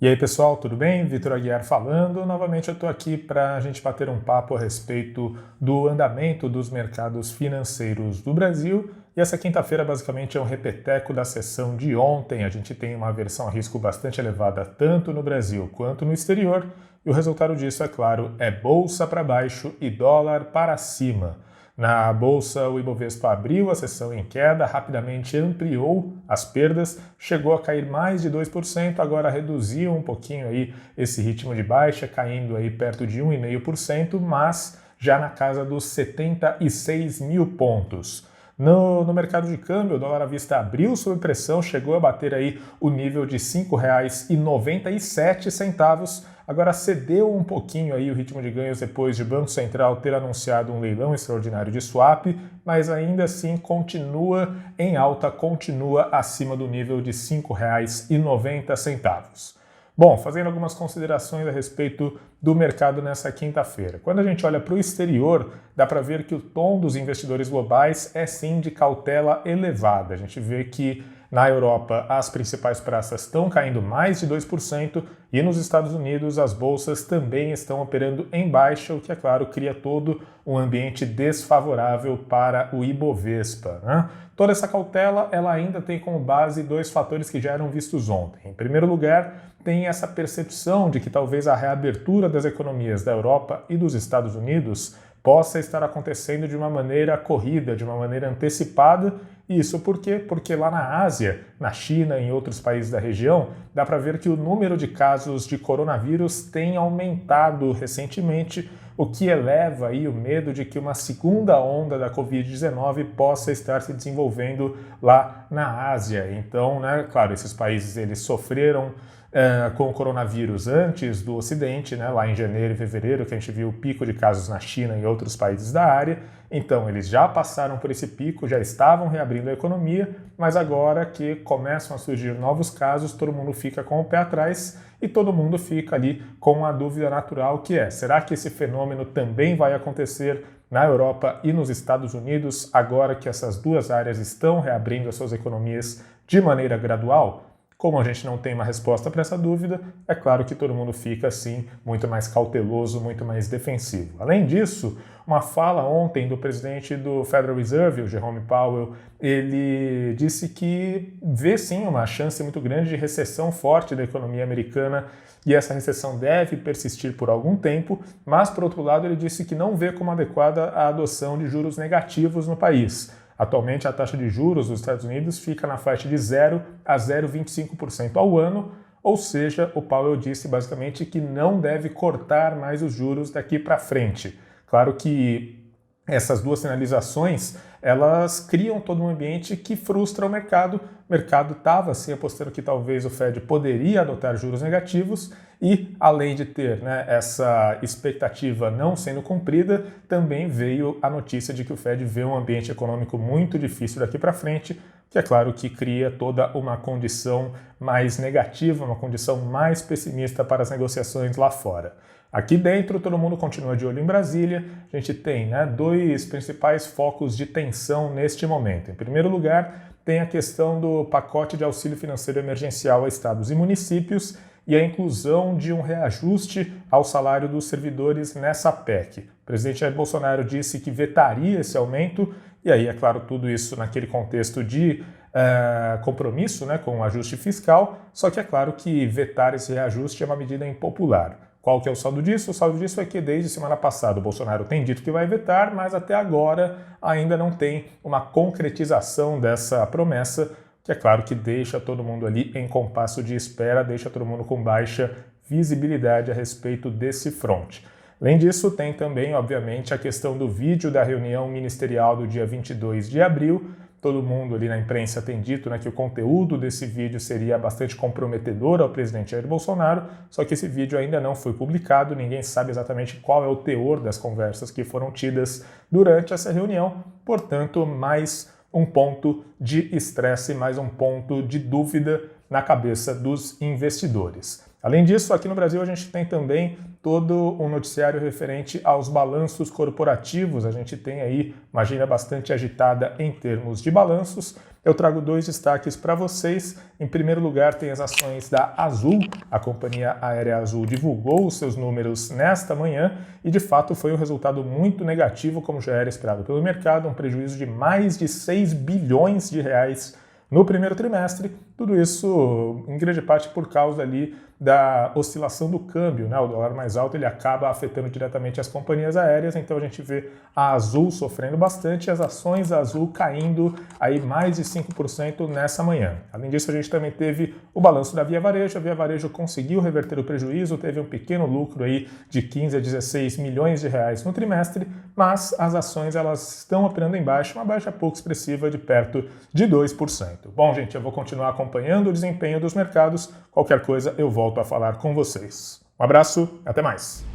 E aí pessoal, tudo bem? Vitor Aguiar falando. Novamente eu estou aqui para a gente bater um papo a respeito do andamento dos mercados financeiros do Brasil. E essa quinta-feira basicamente é um repeteco da sessão de ontem. A gente tem uma aversão a risco bastante elevada tanto no Brasil quanto no exterior. E o resultado disso, é claro, é bolsa para baixo e dólar para cima. Na bolsa, o Ibovespa abriu a sessão em queda, rapidamente ampliou as perdas, chegou a cair mais de 2%, agora reduziu um pouquinho aí esse ritmo de baixa, caindo aí perto de 1,5%, mas já na casa dos 76 mil pontos. No mercado de câmbio, o dólar à vista abriu sob pressão, chegou a bater aí o nível de R$ 5,97, agora cedeu um pouquinho aí o ritmo de ganhos depois de o Banco Central ter anunciado um leilão extraordinário de swap, mas ainda assim continua em alta, continua acima do nível de R$ 5,90. Bom, fazendo algumas considerações a respeito do mercado nessa quinta-feira. Quando a gente olha para o exterior, dá para ver que o tom dos investidores globais é sim de cautela elevada. A gente vê que na Europa as principais praças estão caindo mais de 2% e nos Estados Unidos as bolsas também estão operando em baixa, o que, é claro, cria todo um ambiente desfavorável para o Ibovespa, né? Toda essa cautela ela ainda tem como base dois fatores que já eram vistos ontem. Em primeiro lugar, tem essa percepção de que talvez a reabertura das economias da Europa e dos Estados Unidos possa estar acontecendo de uma maneira corrida, de uma maneira antecipada. E isso por quê? Porque lá na Ásia, na China e em outros países da região, dá para ver que o número de casos de coronavírus tem aumentado recentemente, o que eleva aí o medo de que uma segunda onda da Covid-19 possa estar se desenvolvendo lá na Ásia. Então, né, claro, esses países eles sofreram com o coronavírus antes do Ocidente, né, lá em janeiro e fevereiro, que a gente viu o pico de casos na China e outros países da área. Então, eles já passaram por esse pico, já estavam reabrindo a economia, mas agora que começam a surgir novos casos, todo mundo fica com o pé atrás e todo mundo fica ali com a dúvida natural que é: será que esse fenômeno também vai acontecer na Europa e nos Estados Unidos, agora que essas duas áreas estão reabrindo as suas economias de maneira gradual? Como a gente não tem uma resposta para essa dúvida, é claro que todo mundo fica, assim, muito mais cauteloso, muito mais defensivo. Além disso, uma fala ontem do presidente do Federal Reserve, o Jerome Powell, ele disse que vê, sim, uma chance muito grande de recessão forte da economia americana e essa recessão deve persistir por algum tempo, mas, por outro lado, ele disse que não vê como adequada a adoção de juros negativos no país. Atualmente, a taxa de juros dos Estados Unidos fica na faixa de 0 a 0,25% ao ano, ou seja, o Powell disse basicamente que não deve cortar mais os juros daqui para frente. Claro que essas duas sinalizações, elas criam todo um ambiente que frustra o mercado. O mercado estava assim apostando que talvez o Fed poderia adotar juros negativos e, além de ter, né, essa expectativa não sendo cumprida, também veio a notícia de que o Fed vê um ambiente econômico muito difícil daqui para frente, que é claro que cria toda uma condição mais negativa, uma condição mais pessimista para as negociações lá fora. Aqui dentro, todo mundo continua de olho em Brasília. A gente tem, né, dois principais focos de tensão neste momento. Em primeiro lugar, tem a questão do pacote de auxílio financeiro emergencial a estados e municípios e a inclusão de um reajuste ao salário dos servidores nessa PEC. O presidente Jair Bolsonaro disse que vetaria esse aumento, e aí, é claro, tudo isso naquele contexto de compromisso, né, com o ajuste fiscal, só que é claro que vetar esse reajuste é uma medida impopular. Qual que é o saldo disso? O saldo disso é que desde semana passada o Bolsonaro tem dito que vai vetar, mas até agora ainda não tem uma concretização dessa promessa, que é claro que deixa todo mundo ali em compasso de espera, deixa todo mundo com baixa visibilidade a respeito desse fronte. Além disso, tem também, obviamente, a questão do vídeo da reunião ministerial do dia 22 de abril. Todo mundo ali na imprensa tem dito, né, que o conteúdo desse vídeo seria bastante comprometedor ao presidente Jair Bolsonaro, só que esse vídeo ainda não foi publicado, ninguém sabe exatamente qual é o teor das conversas que foram tidas durante essa reunião, portanto, mais um ponto de estresse, mais um ponto de dúvida na cabeça dos investidores. Além disso, aqui no Brasil a gente tem também todo um noticiário referente aos balanços corporativos. A gente tem aí uma agenda bastante agitada em termos de balanços. Eu trago dois destaques para vocês. Em primeiro lugar, tem as ações da Azul. A companhia aérea Azul divulgou os seus números nesta manhã e, de fato, foi um resultado muito negativo, como já era esperado pelo mercado, um prejuízo de mais de 6 bilhões de reais no primeiro trimestre. Tudo isso, em grande parte, por causa ali da oscilação do câmbio, né? O dólar mais alto ele acaba afetando diretamente as companhias aéreas, então a gente vê a Azul sofrendo bastante, as ações da Azul caindo aí mais de 5% nessa manhã. Além disso, a gente também teve o balanço da Via Varejo. A Via Varejo conseguiu reverter o prejuízo, teve um pequeno lucro aí de 15 a 16 milhões de reais no trimestre, mas as ações elas estão operando em baixa, uma baixa pouco expressiva de perto de 2%. Bom, gente, eu vou continuar acompanhando o desempenho dos mercados. Qualquer coisa eu volto a falar com vocês. Um abraço, até mais!